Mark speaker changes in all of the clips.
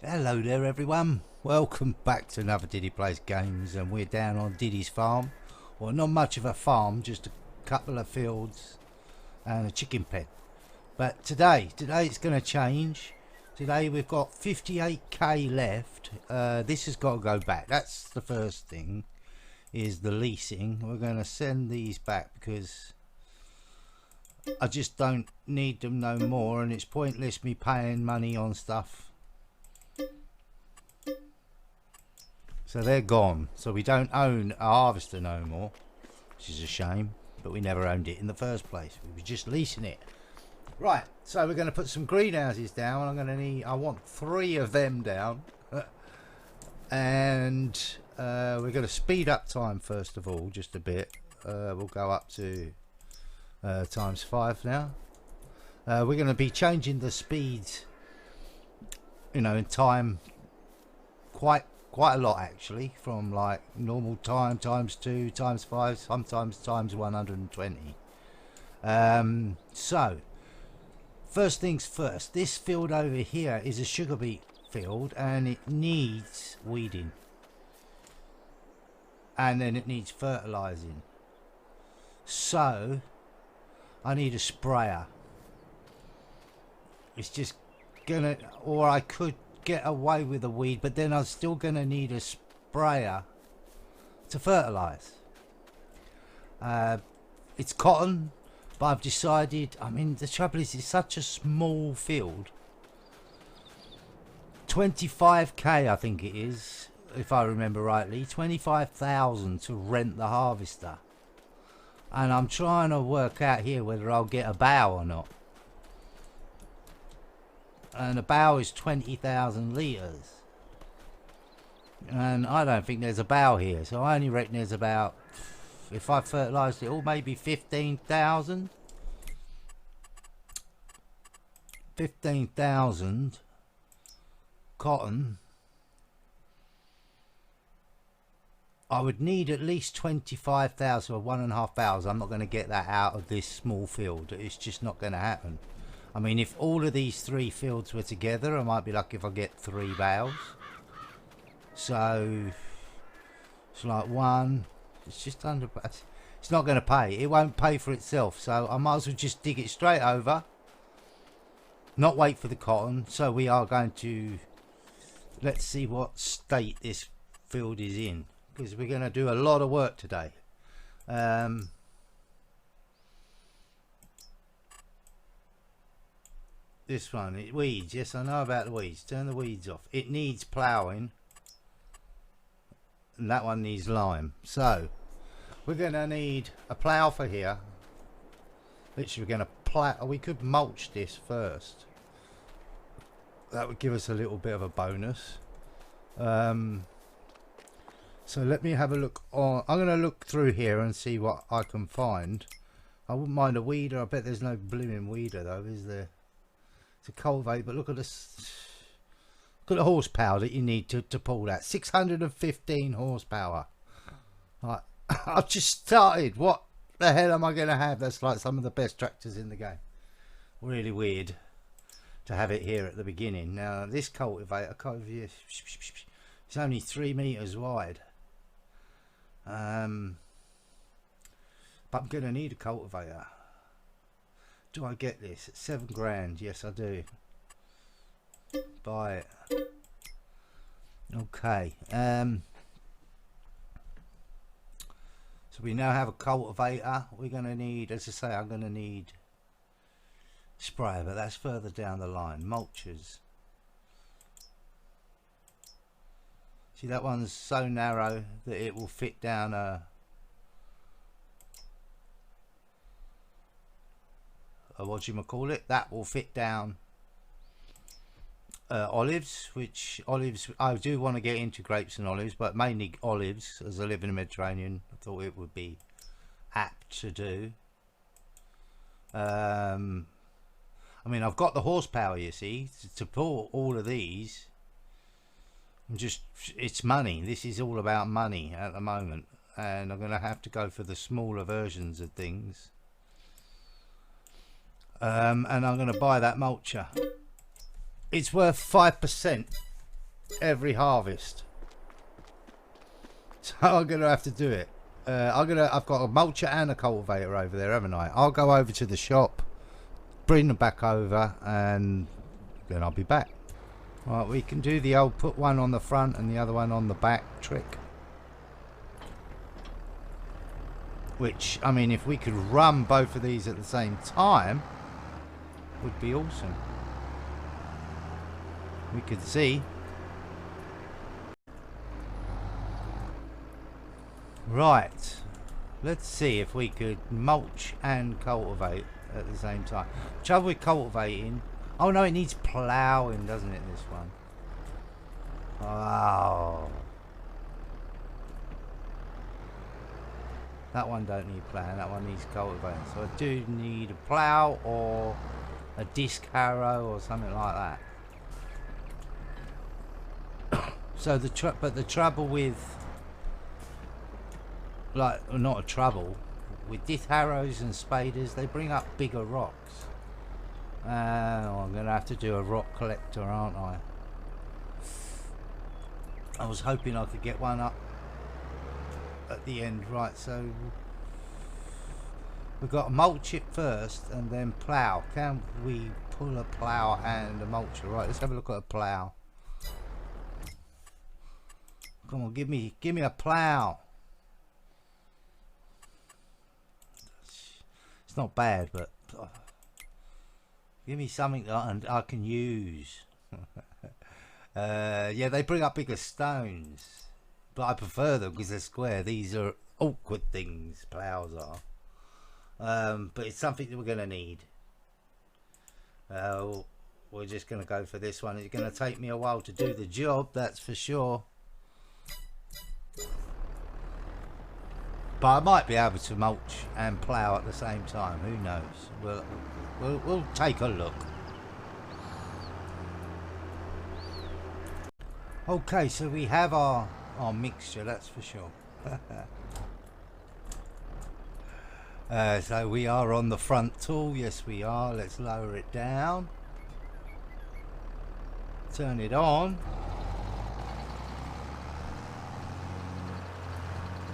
Speaker 1: Hello there everyone, welcome back to another Diddy Plays Games, and we're down on Diddy's farm. Well, not much of a farm, just a couple of fields and a chicken pen. But today it's going to change. Today we've got 58k left. This has got to go back. That's the first thing, is the leasing. We're going to send these back because I just don't need them no more, and it's pointless me paying money on stuff. So they're gone. So we don't own a harvester no more, which is a shame, but we never owned it in the first place. We were just leasing it. Right, so we're going to put some greenhouses down. I want 3 of them down. And we're going to speed up time first of all, just a bit. We'll go up to ×5 now. We're going to be changing the speeds, in time quite a lot actually, from like normal time ×2 ×5, sometimes ×120. So first things first, this field over here is a sugar beet field and it needs weeding, and then it needs fertilizing. So I need a sprayer. It's just gonna, or I could get away with a weed, but then I'm still gonna need a sprayer to fertilize. It's cotton, but I've decided, the trouble is it's such a small field. 25k I think it is, if I remember rightly, 25,000 to rent the harvester, and I'm trying to work out here whether I'll get a bow or not. And a bow is 20,000 litres, and I don't think there's a bow here, so I only reckon there's about, if I fertilised it all, maybe 15,000. 15,000 cotton. I would need at least 25,000 or 1.5 bows. I'm not going to get that out of this small field. It's just not going to happen. If all of these 3 fields were together, I might be lucky if I get 3 bales. So it's like one. It's just under. It's not going to pay. It won't pay for itself. So I might as well just dig it straight over. Not wait for the cotton. So we are going to. Let's see what state this field is in, because we're going to do a lot of work today. This one, it weeds. Yes, I know about the weeds. Turn the weeds off. It needs ploughing, and that one needs lime. So we're going to need a plough for here. Literally, we're going to plough. We could mulch this first. That would give us a little bit of a bonus. So let me have a look on. I'm going to look through here and see what I can find. I wouldn't mind a weeder. I bet there's no blooming weeder though, is there? To cultivate, but look at this. Look at the horsepower that you need to pull that. 615 horsepower. Right. I've just started. What the hell am I going to have? That's like some of the best tractors in the game. Really weird to have it here at the beginning. Now this cultivator, it's only 3 meters wide. But I'm going to need a cultivator. Do I get this at 7 grand? Yes, I do. Buy it. Okay. So we now have a cultivator. We're going to need, as I say, I'm going to need sprayer, but that's further down the line. Mulchers. See, that one's so narrow that it will fit down a what you call it, that will fit down olives, which olives I do want to get into, grapes and olives, but mainly olives, as I live in the Mediterranean. I thought it would be apt to do. I've got the horsepower, you see, to pull all of these. It's money. This is all about money at the moment, and I'm going to have to go for the smaller versions of things. And I'm going to buy that mulcher. It's worth 5% every harvest. So I'm gonna have to do it. I've got a mulcher and a cultivator over there, haven't I? I'll go over to the shop, bring them back over, and then I'll be back. Right, we can do the old put one on the front and the other one on the back trick. Which, I mean, if we could run both of these at the same time, would be awesome. We could see. Right, let's see if we could mulch and cultivate at the same time. Trouble with cultivating, oh no, it needs ploughing, doesn't it, this one? Oh, that one don't need ploughing, that one needs cultivating. So I do need a plough or a disc harrow or something like that. So the trouble with, like, not a trouble with disc harrows and spaders, they bring up bigger rocks. I'm gonna have to do a rock collector, aren't I? I was hoping I could get one up at the end. Right, so we've got to mulch it first and then plough. Can we pull a plough and a mulcher? Right, let's have a look at a plough. Come on, give me a plough. It's not bad, but give me something that I can use. Yeah, they bring up bigger stones, but I prefer them because they're square. These are awkward things, ploughs are. But it's something that we're going to need. We're just going to go for this one. It's going to take me a while to do the job, that's for sure. But I might be able to mulch and plough at the same time. Who knows? We'll take a look. Okay, so we have our mixture, that's for sure. So we are on the front tool. Yes, we are. Let's lower it down. Turn it on.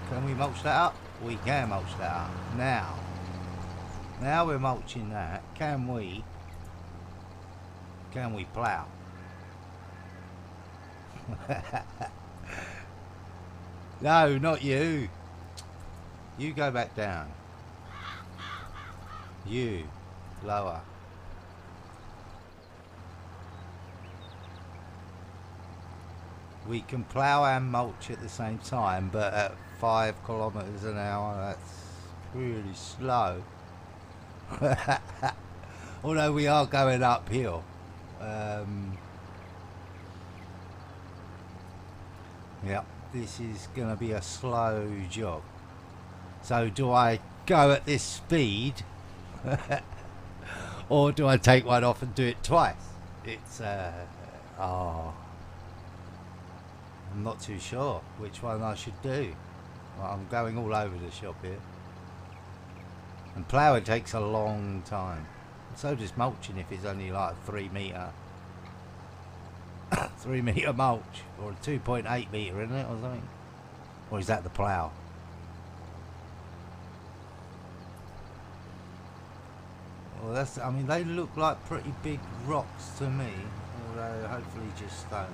Speaker 1: Can we mulch that up? We can mulch that up. Now we're mulching that. Can we plough? No, not you. You go back down. You lower. We can plough and mulch at the same time, but at 5 kilometers an hour, that's really slow. Although we are going uphill. Yeah, this is going to be a slow job. So do I go at this speed or do I take one off and do it twice? It's I'm not too sure which one I should do. Well, I'm going all over the shop here. And ploughing takes a long time. So does mulching if it's only like a 3 metre 3 metre mulch, or a 2.8 metre, isn't it, or something? Or is that the plough? Well, that's, I mean, they look like pretty big rocks to me, although hopefully just stones.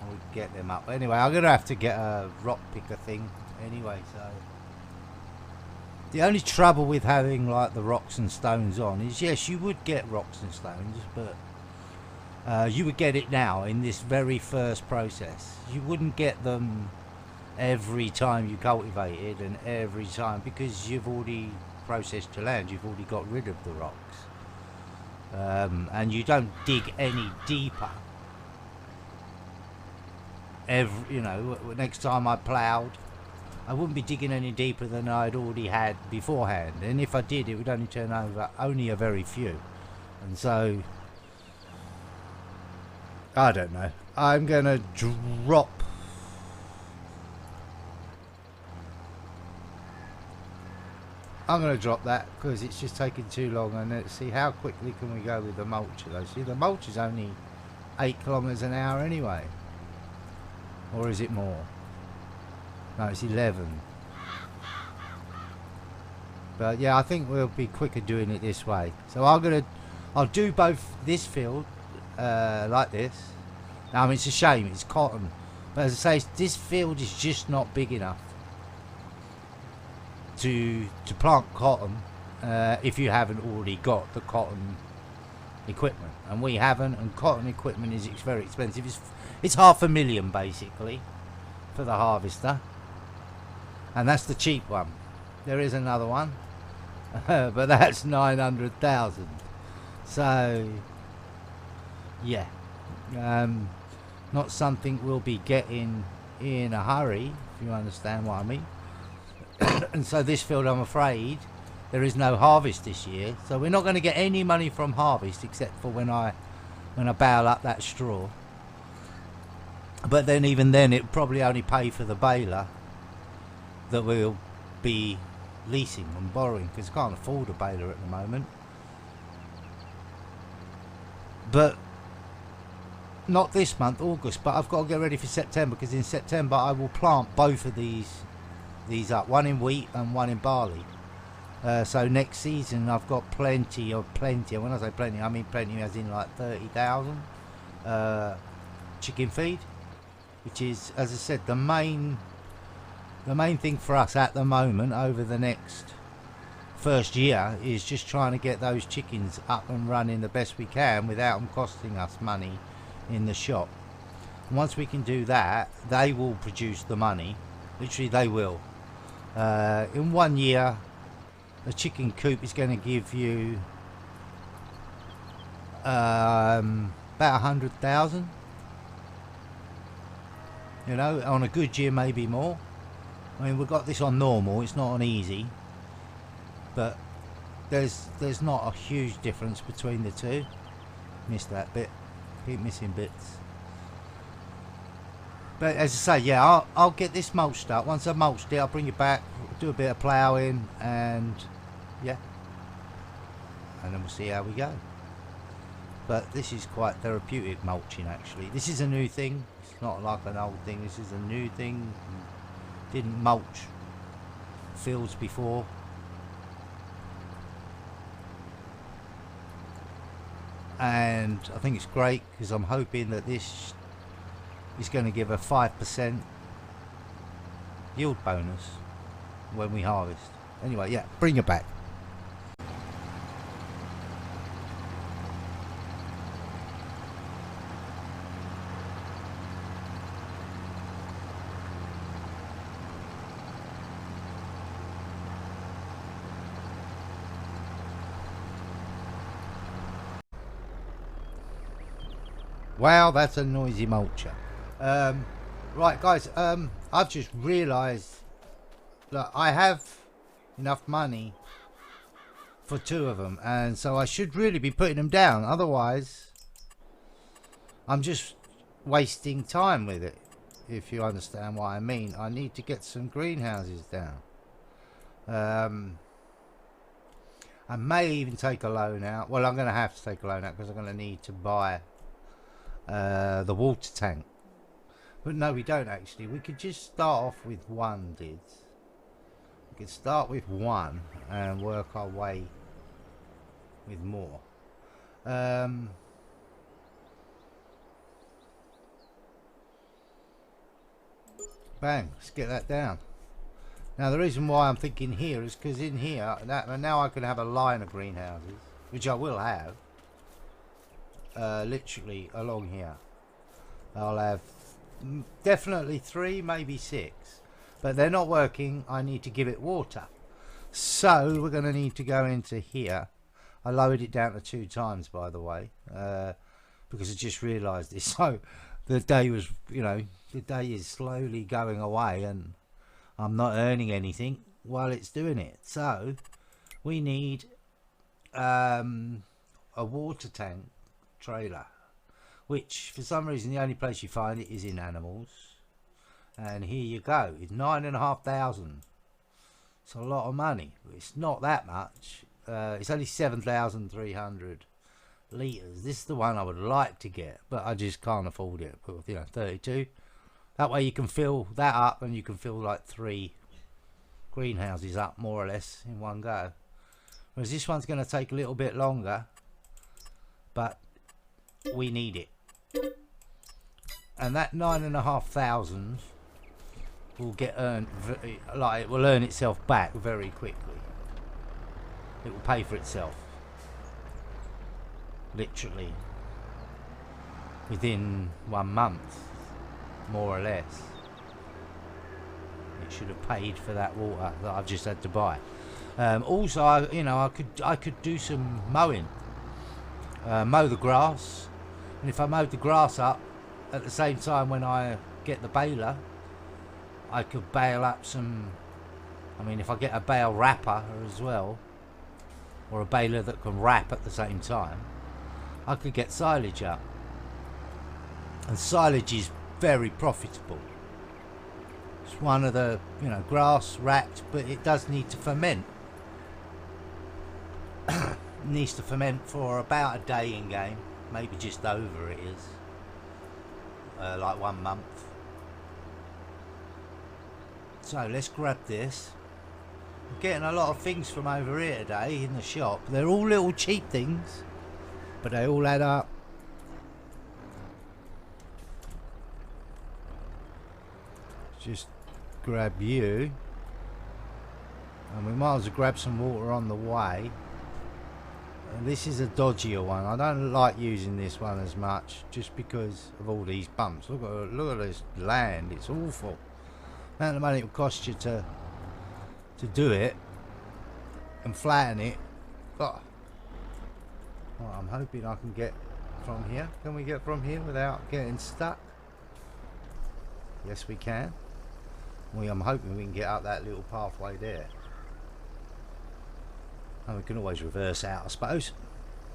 Speaker 1: And we get them up. Anyway, I'm gonna have to get a rock picker thing anyway, so. The only trouble with having like the rocks and stones on is, yes, you would get rocks and stones, but you would get it now in this very first process. You wouldn't get them every time you cultivated and every time, because you've already processed your land, you've already got rid of the rocks, and you don't dig any deeper. You know, next time I ploughed, I wouldn't be digging any deeper than I'd already had beforehand, and if I did, it would only turn over only a very few. And so I don't know. I'm gonna drop that because it's just taking too long, and let's see how quickly can we go with the mulcher though. See, the mulch is only 8 kilometers an hour anyway. Or is it more? No, it's 11. But yeah, I think we'll be quicker doing it this way. So I'll do both this field like this. Now, I mean, it's a shame, it's cotton. But as I say, this field is just not big enough to plant cotton if you haven't already got the cotton equipment. And we haven't, and cotton equipment is very expensive. It's $500,000 basically for the harvester. And that's the cheap one. There is another one. But that's 900,000. So yeah, not something we'll be getting in a hurry, if you understand what I mean. And so this field, I'm afraid, there is no harvest this year. So we're not going to get any money from harvest except for when I bale up that straw. But then even then, it probably only pay for the baler that we'll be leasing and borrowing, because I can't afford a baler at the moment. But not this month, August, but I've got to get ready for September, because in September I will plant both of these up, one in wheat and one in barley. So next season I've got plenty. And when I say plenty, I mean plenty as in like 30,000 chicken feed, which is, as I said, the main thing for us at the moment over the next first year is just trying to get those chickens up and running the best we can without them costing us money in the shop. And once we can do that, they will produce the money. Literally, they will. In 1 year, a chicken coop is going to give you about 100,000. You know, on a good year, maybe more. I mean, we've got this on normal. It's not on easy, but there's not a huge difference between the two. Missed that bit. Keep missing bits. But as I say, yeah, I'll get this mulched up. Once I've mulched it, I'll bring it back, do a bit of ploughing, and yeah, and then we'll see how we go. But this is quite therapeutic mulching, actually. This is a new thing. It's not like an old thing. This is a new thing. Didn't mulch fields before. And I think it's great, because I'm hoping that this is going to give a 5% yield bonus when we harvest. Anyway, yeah, bring it back. Wow, that's a noisy mulcher. Right, guys, I've just realised that I have enough money for 2 of them, and so I should really be putting them down. Otherwise, I'm just wasting time with it, if you understand what I mean. I need to get some greenhouses down. I may even take a loan out. Well, I'm going to have to take a loan out, because I'm going to need to buy the water tank. But no, we don't actually. We could just start off with 1, Dids. We could start with 1 and work our way with more. Bang, let's get that down. Now the reason why I'm thinking here is because in here, now I can have a line of greenhouses, which I will have. Literally along here I'll have definitely 3, maybe 6, but they're not working. I need to give it water, so we're going to need to go into here. I lowered it down to 2 times, by the way, because I just realized this. So the day was, you know, the day is slowly going away and I'm not earning anything while it's doing it. So we need a water tank trailer, which for some reason the only place you find it is in animals. And here you go, it's 9,500. It's a lot of money. It's not that much. It's only 7,300 litres. This is the one I would like to get, but I just can't afford it. But, you know, 32, That way you can fill that up and you can fill like 3 greenhouses up more or less in one go. Whereas this one's going to take a little bit longer, but we need it. And that 9,500 will get earned, like it will earn itself back very quickly. It will pay for itself, literally, within 1 month, more or less. It should have paid for that water that I've just had to buy. Also, I could do some mowing, mow the grass, and if I mowed the grass up at the same time when I get the baler, I could bale up some. I mean, if I get a bale wrapper as well, or a baler that can wrap at the same time, I could get silage up. And silage is very profitable. It's one of the, grass wrapped, but it does need to ferment. It needs to ferment for about a day in game, maybe just over it is, like 1 month. So let's grab this. I'm getting a lot of things from over here today in the shop. They're all little cheap things, but they all add up. Just grab you, and we might as well grab some water on the way. And this is a dodgier one. I don't like using this one as much just because of all these bumps. Look at this land. It's awful. The amount of money it will cost you to do it and flatten it. Oh. Well, I'm hoping I can get from here. Can we get from here without getting stuck? Yes, we can. I'm hoping we can get up that little pathway there. And we can always reverse out, I suppose.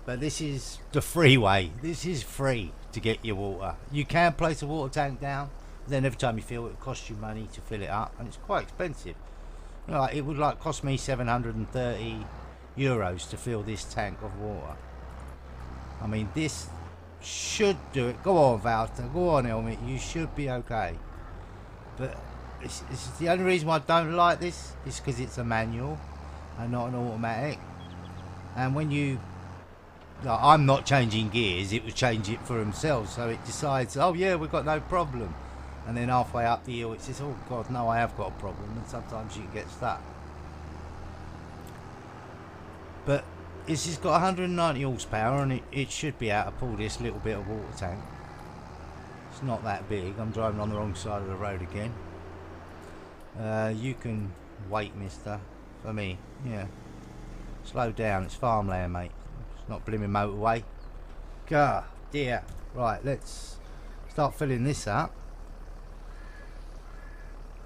Speaker 1: But this is the freeway. This is free to get your water. You can place a water tank down, then every time you fill it, it costs you money to fill it up, and it's quite expensive. It would cost me 730 euros to fill this tank of water. I mean, this should do it. Go on, Walter. Go on, Helmet. You should be okay. But it's the only reason why I don't like this is because it's a manual and not an automatic. And when I'm not changing gears, it will change it for himself. So it decides, oh yeah, we've got no problem. And then halfway up the hill it says, oh god, no, I have got a problem. And sometimes you can get stuck. But this has got 190 horsepower and it should be able to pull this little bit of water tank. It's not that big. I'm driving on the wrong side of the road again. You can wait, mister, for me. Yeah. Slow down, it's farmland, mate. It's not blimmin' motorway. God, dear. Right, let's start filling this up.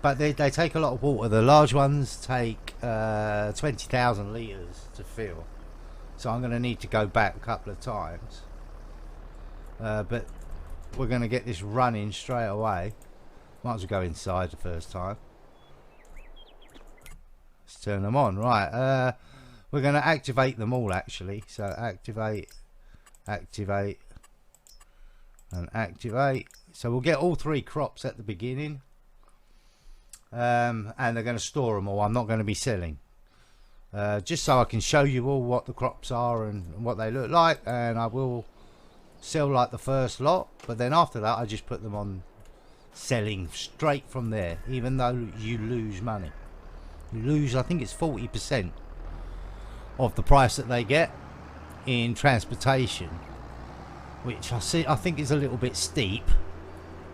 Speaker 1: But they take a lot of water. The large ones take 20,000 litres to fill. So I'm going to need to go back a couple of times. But we're going to get this running straight away. Might as well go inside the first time. Let's turn them on. Right, we're going to activate them all actually. So activate, activate, and activate. So we'll get all 3 crops at the beginning. And they're going to store them all. I'm not going to be selling. Just so I can show you all what the crops are and what they look like. And I will sell like the first lot. But then after that I just put them on selling straight from there. Even though you lose money. You lose, I think it's 40% of the price that they get in transportation. Which I think is a little bit steep.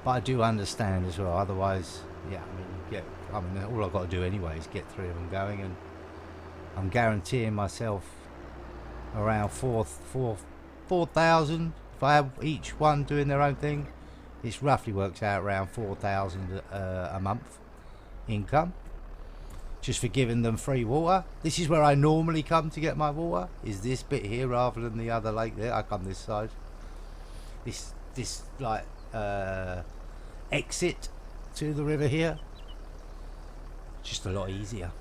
Speaker 1: But I do understand as well. Otherwise, yeah, I mean, all I've got to do anyway is get 3 of them going, and I'm guaranteeing myself around 4,000. If I have each one doing their own thing, this roughly works out around 4,000 a month income, just for giving them free water. This is where I normally come to get my water, is this bit here rather than the other lake there. I come this side. This like exit to the river here, just a lot easier.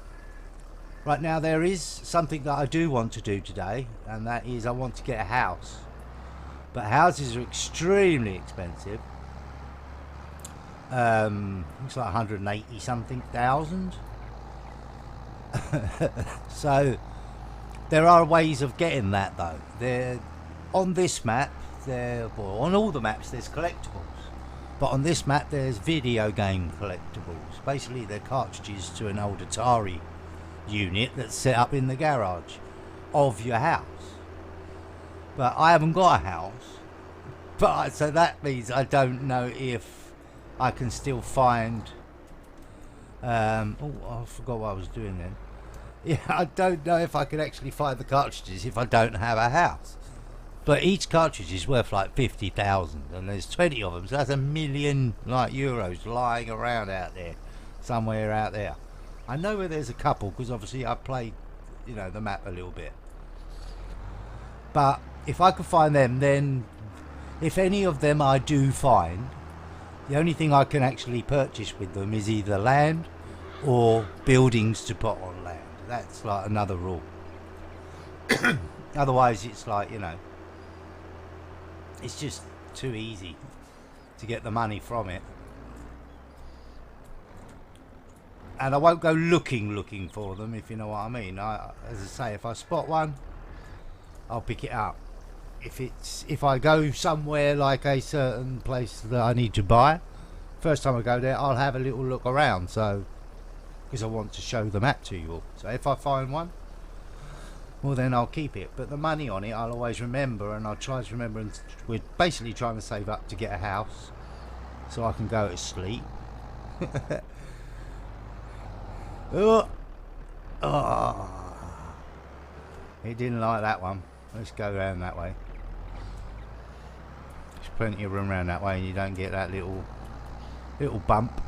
Speaker 1: Right now there is something that I do want to do today, and that is I want to get a house. But houses are extremely expensive. It's like 180 something thousand. So there are ways of getting that though. There, on this map, well, on all the maps there's collectibles, but on this map there's video game collectibles. Basically, they're cartridges to an old Atari unit that's set up in the garage of your house. But I haven't got a house, so that means I don't know if I can still find. Oh, I forgot what I was doing then. Yeah, I don't know if I can actually find the cartridges if I don't have a house. But each cartridge is worth like 50,000, and there's 20 of them, so that's $1 million like euros lying around out there, somewhere out there. I know where there's a couple because obviously I played, the map a little bit. But if I could find them, then if any of them I do find, the only thing I can actually purchase with them is either land or buildings to put on land. That's like another rule. Otherwise, it's like, it's just too easy to get the money from it. And I won't go looking for them, if you know what I mean. As I say, if I spot one, I'll pick it up. If I go somewhere like a certain place that I need to buy, first time I go there, I'll have a little look around, so because I want to show the map to you all. So if I find one, well then I'll keep it. But the money on it, I'll always remember, and I'll try to remember. And we're basically trying to save up to get a house, so I can go to sleep. Oh, it didn't like that one. Let's go around that way. There's plenty of room around that way, and you don't get that little bump.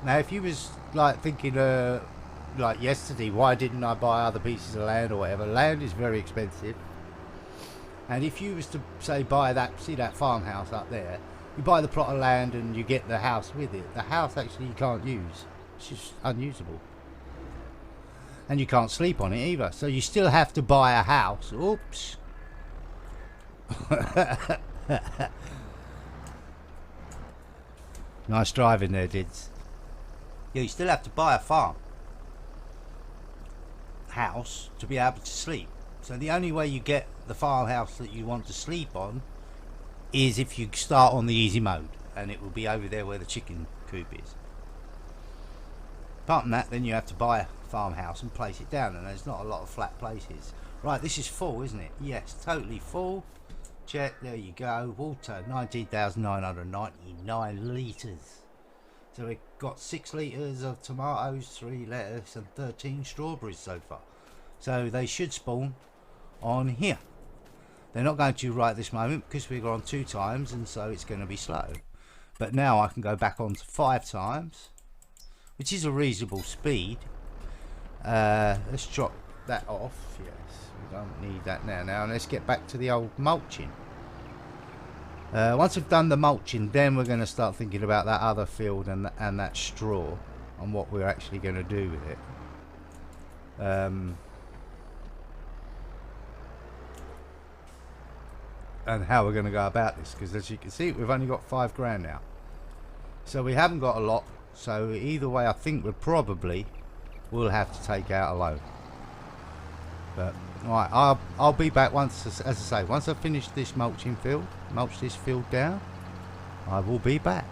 Speaker 1: Now, if you was like thinking, like yesterday, why didn't I buy other pieces of land or whatever? Land is very expensive, and if you was to say buy that farmhouse up there, you buy the plot of land and you get the house with it. The house actually you can't use; it's just unusable, and you can't sleep on it either. So you still have to buy a house. Oops. Nice driving there, Dids. Yeah, you still have to buy a farmhouse to be able to sleep. So the only way you get the farmhouse that you want to sleep on is if you start on the easy mode, and it will be over there where the chicken coop is. Apart from that, then you have to buy a farmhouse and place it down, and there's not a lot of flat places. Right, this is full, isn't it? Yes, totally full. Check, there you go. Water, 19,999 litres. So we've got 6 litres of tomatoes, 3 lettuce and 13 strawberries so far. So they should spawn on here. They're not going to right this moment because we've gone 2 times, and so it's going to be slow. But now I can go back on to 5 times, which is a reasonable speed. Let's drop that off. Yes, we don't need that now. Now let's get back to the old mulching. Once I've done the mulching, then we're going to start thinking about that other field and that straw and what we're actually going to do with it. And how we're going to go about this, because as you can see, we've only got £5 now, so we haven't got a lot. So either way, I think we'll have to take out a loan. But right, I'll be back once, as I say, once I've finished this mulch this field down, I will be back.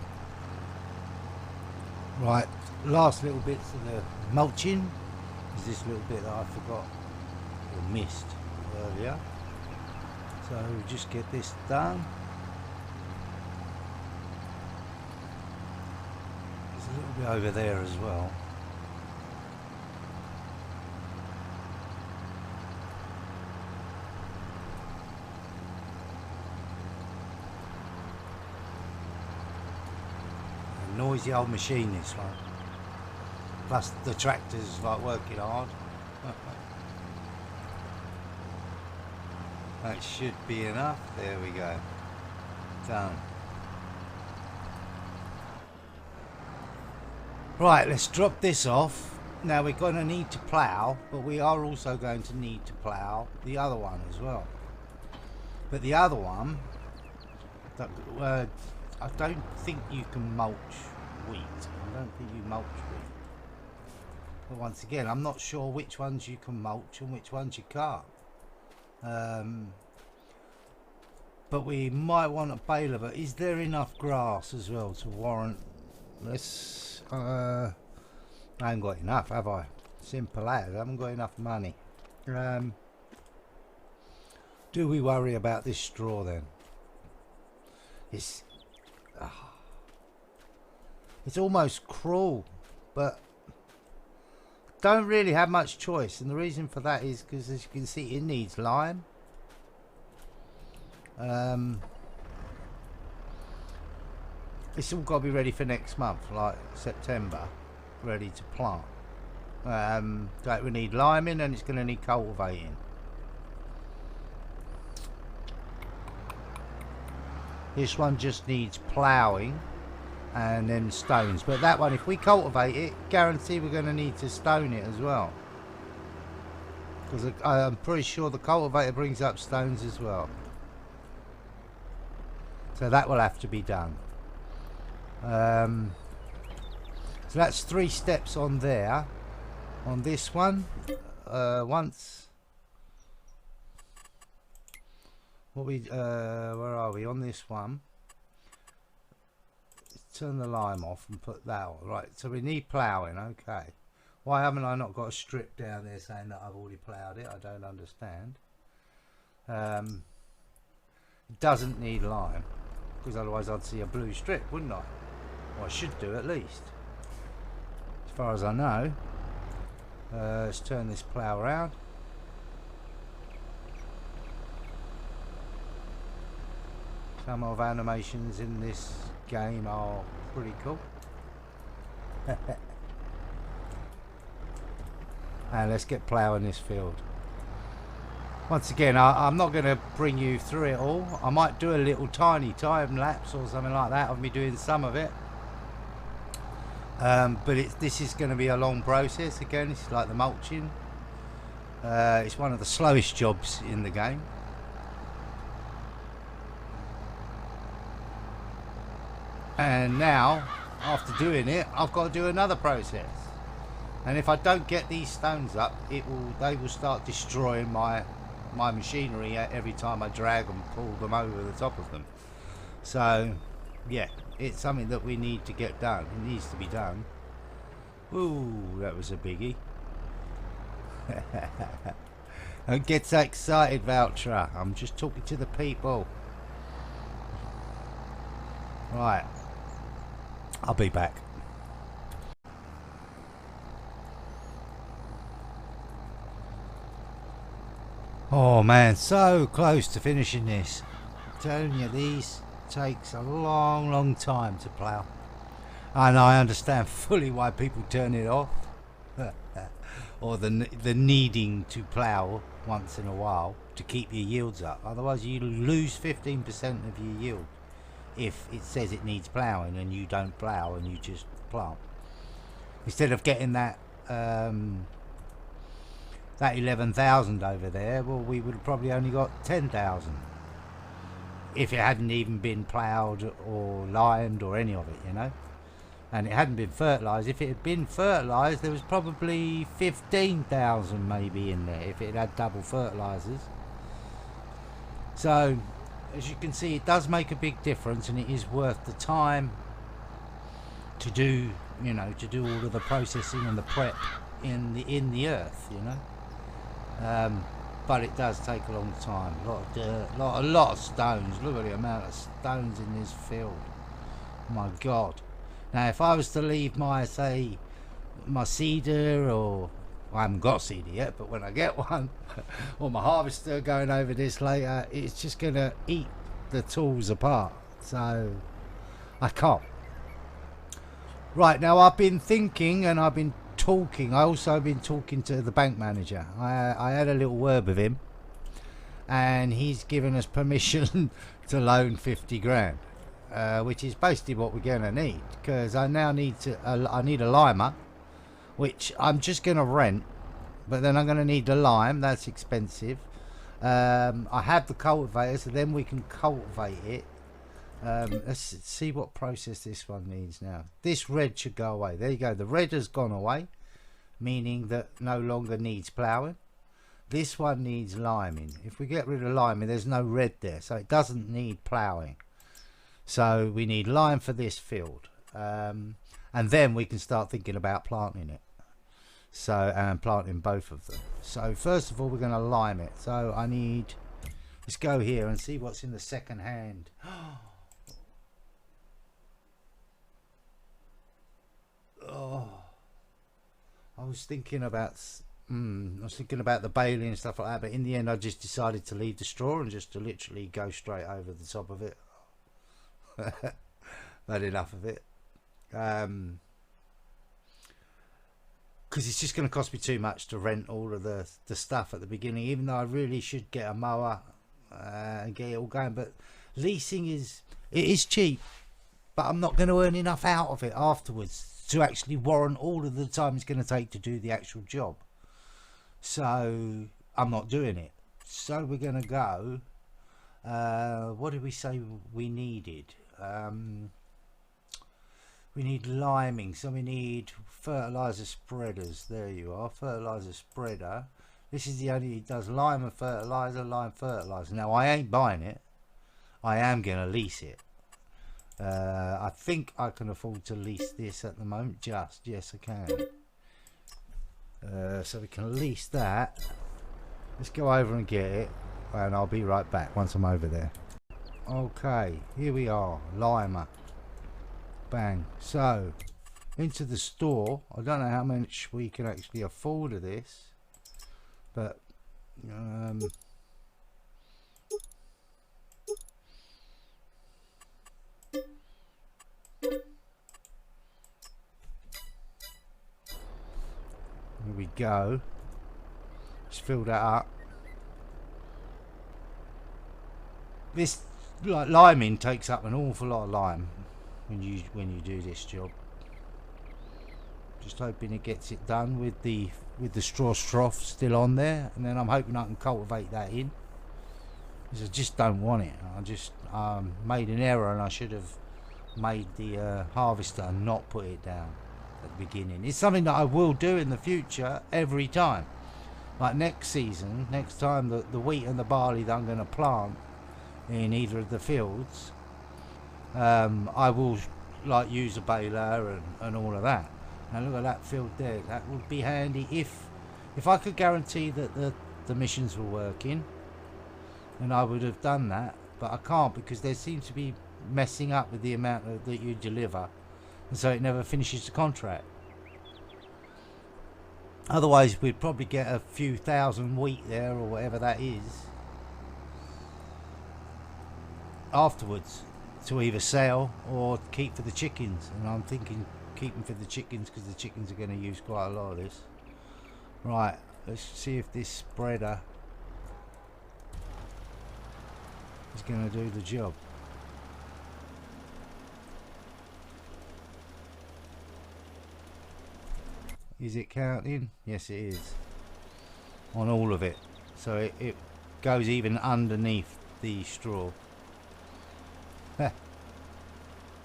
Speaker 1: Right, last little bits of the mulching is this little bit that I forgot or missed earlier. So just get this done. There's a little bit over there as well. Noisy old machine this one, plus the tractor's like working hard. That should be enough. There we go, done. Right, let's drop this off Now we're going to need to plough, but we are also going to need to plough the other one as well. But the other one, I don't think you can mulch wheat. I don't think you mulch wheat. But once again, I'm not sure which ones you can mulch and which ones you can't. But we might want a baler. But is there enough grass as well to warrant? Let's. I haven't got enough, have I? Simple as. I haven't got enough money. Do we worry about this straw then? It's almost cruel, but don't really have much choice, and the reason for that is because, as you can see, it needs lime. It's all got to be ready for next month, like September, ready to plant. That we need liming, and it's going to need cultivating. This one just needs ploughing and then stones, but that one, if we cultivate it, guarantee we're going to need to stone it as well, because I'm pretty sure the cultivator brings up stones as well, so that will have to be done. So that's 3 steps on there. On this one, where are we on this one? Turn the lime off and put that on. Right, so we need ploughing. Okay, why haven't I not got a strip down there saying that I've already ploughed it? I don't understand. It doesn't need lime, because otherwise I'd see a blue strip, wouldn't I? Or I should do, at least, as far as I know. Let's turn this plough around. Some of animations in this game are pretty cool. And let's get ploughing this field. Once again, I'm not going to bring you through it all. I might do a little tiny time lapse or something like that of me doing some of it. But this is going to be a long process. Again, it's like the mulching. It's one of the slowest jobs in the game. And now, after doing it, I've got to do another process. And if I don't get these stones up, they will start destroying my machinery every time I drag and pull them over the top of them. So, yeah, it's something that we need to get done. It needs to be done. Ooh, that was a biggie. Don't get so excited, Valtra. I'm just talking to the people. Right. I'll be back. Oh man, so close to finishing this. I'm telling you, these takes a long time to plough. And I understand fully why people turn it off. Or the needing to plough once in a while to keep your yields up. Otherwise you lose 15% of your yield if it says it needs ploughing and you don't plough and you just plant. Instead of getting that 11,000 over there, well, we would have probably only got 10,000 if it hadn't even been ploughed or limed or any of it, you know. And it hadn't been fertilised. If it had been fertilised, there was probably 15,000 maybe in there if it had double fertilisers. So, as you can see, it does make a big difference, and it is worth the time to do, you know, to do all of the processing and the prep in the earth, you know. But it does take a long time. A lot of dirt, a lot of stones. Look at the amount of stones in this field. My God. Now, if I was to leave my, say, my seeder, or I haven't got a seeder yet, but when I get one, or my harvester going over this later, it's just going to eat the tools apart. So, I can't. Right, now I've been thinking and I've been talking. I also been talking to the bank manager. I had a little word with him, and he's given us permission to loan 50 grand. Which is basically what we're going to need, because I now need to I need a limer, which I'm just going to rent, but then I'm going to need the lime. That's expensive. I have the cultivator, so then we can cultivate it. Let's see what process this one needs now. This red should go away. There you go. The red has gone away, meaning that no longer needs ploughing. This one needs liming. If we get rid of liming, there's no red there, so it doesn't need ploughing. So we need lime for this field, and then we can start thinking about planting it. So, and planting both of them. So first of all, we're going to lime it. So I need, let's go here and see what's in the second hand. Oh, I was thinking about the baling and stuff like that, but in the end I just decided to leave the straw and just to literally go straight over the top of it. Had enough of it. Because it's just going to cost me too much to rent all of the stuff at the beginning, even though I really should get a mower and get it all going. But leasing is cheap, but I'm not going to earn enough out of it afterwards to actually warrant all of the time it's going to take to do the actual job. So I'm not doing it. So we're going to go, what did we say we needed? We need liming, so we need fertilizer spreaders. There you are, fertilizer spreader. This is the only, it does lime and fertilizer, lime fertilizer. Now I ain't buying it, I am going to lease it. I think I can afford to lease this at the moment. Yes I can. So we can lease that. Let's go over and get it, and I'll be right back once I'm over there. Okay, here we are, limer. Bang. So into the store. I don't know how much we can actually afford of this, but here we go. Just fill that up. This liming takes up an awful lot of lime when you do this job. Just hoping it gets it done with the straw trough still on there, and then I'm hoping I can cultivate that in, because I just don't want it. I just made an error, and I should have made the harvester and not put it down at the beginning. It's something that I will do in the future every time. Like next season, next time the wheat and the barley that I'm going to plant in either of the fields, I will use a baler and all of that. Now look at that field there. That would be handy if I could guarantee that the missions were working, and I would have done that, but I can't, because they seem to be messing up with the amount that you deliver, and so it never finishes the contract. Otherwise we'd probably get a few thousand wheat there, or whatever that is, afterwards, to either sell or keep for the chickens. And I'm thinking keeping for the chickens, because the chickens are going to use quite a lot of this. Right, let's see if this spreader is going to do the job. Is it counting? Yes it is, on all of it, so it goes even underneath the straw. So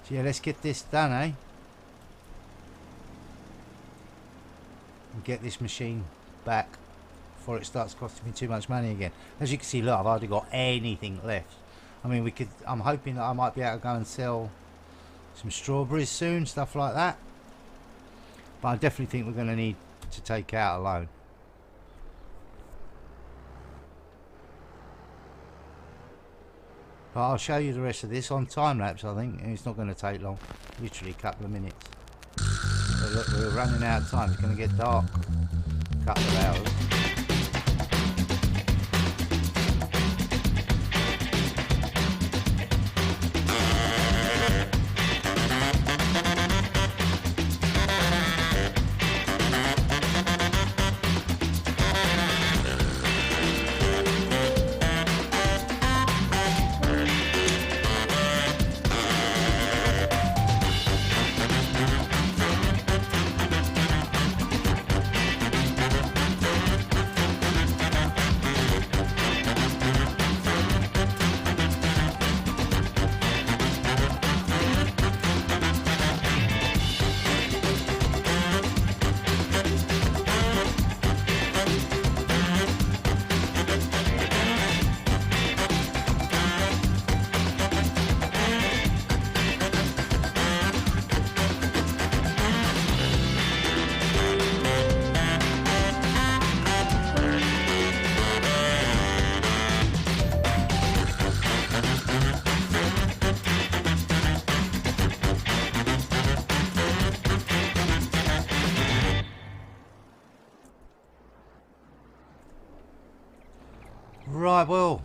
Speaker 1: yeah, let's get this done, eh? And get this machine back before it starts costing me too much money again. As you can see, look, I've hardly got anything left. I mean, I'm hoping that I might be able to go and sell some strawberries soon, stuff like that. But I definitely think we're going to need to take out a loan. But I'll show you the rest of this on time lapse, I think, and it's not going to take long, literally a couple of minutes. So look, we're running out of time. It's going to get dark. A couple of hours. Right, well,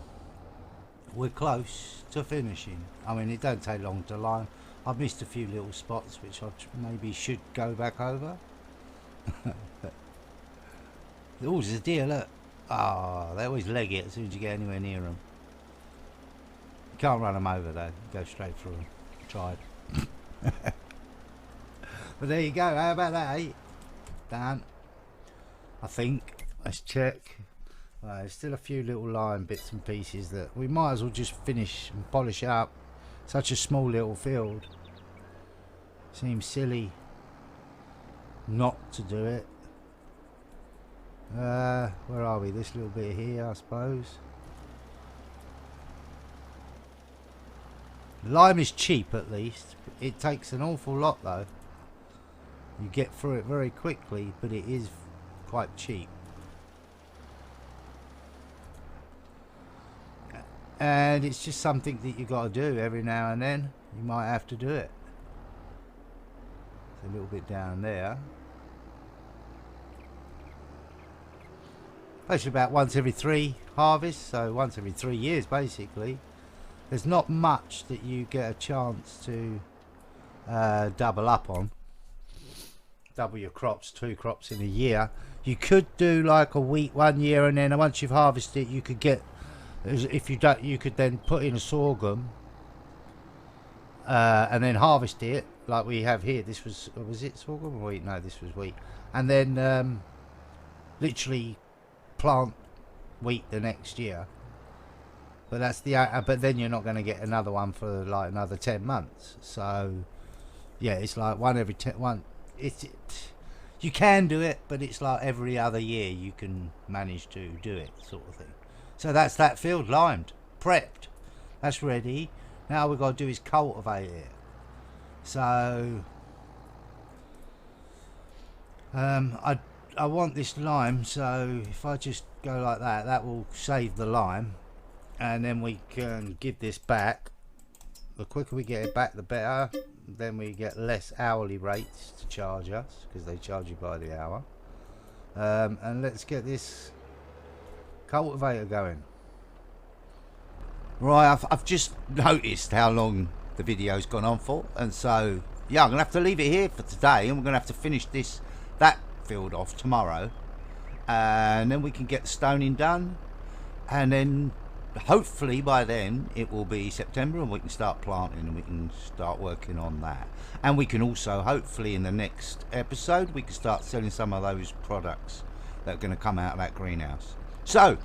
Speaker 1: we're close to finishing. I mean, it don't take long to lime. I've missed a few little spots which I maybe should go back over. Oh, there's a deer, look. Ah, they always leg it as soon as you get anywhere near them. You can't run them over though, go straight through them. Tried. But there you go, how about that, eh? Done. I think. Let's check. There's still a few little lime bits and pieces that we might as well just finish and polish up. Such a small little field. Seems silly not to do it. Where are we? This little bit here, I suppose. Lime is cheap, at least. It takes an awful lot though. You get through it very quickly, but it is quite cheap. And it's just something that you got to do every now and then. You might have to do it. It's a little bit down there. Basically about once every 3 harvests, so once every 3 years basically. There's not much that you get a chance to double up on. Double your crops, 2 crops in a year. You could do like a wheat 1 year, and then once you've harvested it, you could get, if you don't, you could then put in a sorghum and then harvest it like we have here. This was it sorghum or wheat? No, this was wheat. And then literally plant wheat the next year. But that's the but then you're not going to get another one for like another 10 months. So yeah, it's like one every 10. You can do it, but it's like every other year you can manage to do it, sort of thing. So that's that field limed, prepped. That's ready. Now all we've got to do is cultivate it. So I want this lime, so if I just go like that, that will save the lime, and then we can give this back. The quicker we get it back, the better. Then we get less hourly rates to charge us, because they charge you by the hour. And let's get this cultivator going. Right, I've just noticed how long the video's gone on for, and so yeah, I'm gonna have to leave it here for today, and we're gonna have to finish that field off tomorrow, and then we can get the stoning done, and then hopefully by then it will be September and we can start planting and we can start working on that. And we can also, hopefully in the next episode, we can start selling some of those products that are going to come out of that greenhouse. So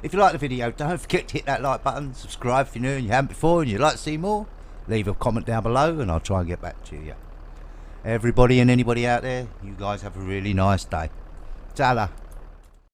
Speaker 1: if you like the video, don't forget to hit that like button, subscribe if you're new and you haven't before and you'd like to see more. Leave a comment down below and I'll try and get back to you. Everybody and anybody out there, you guys have a really nice day. Ta-da.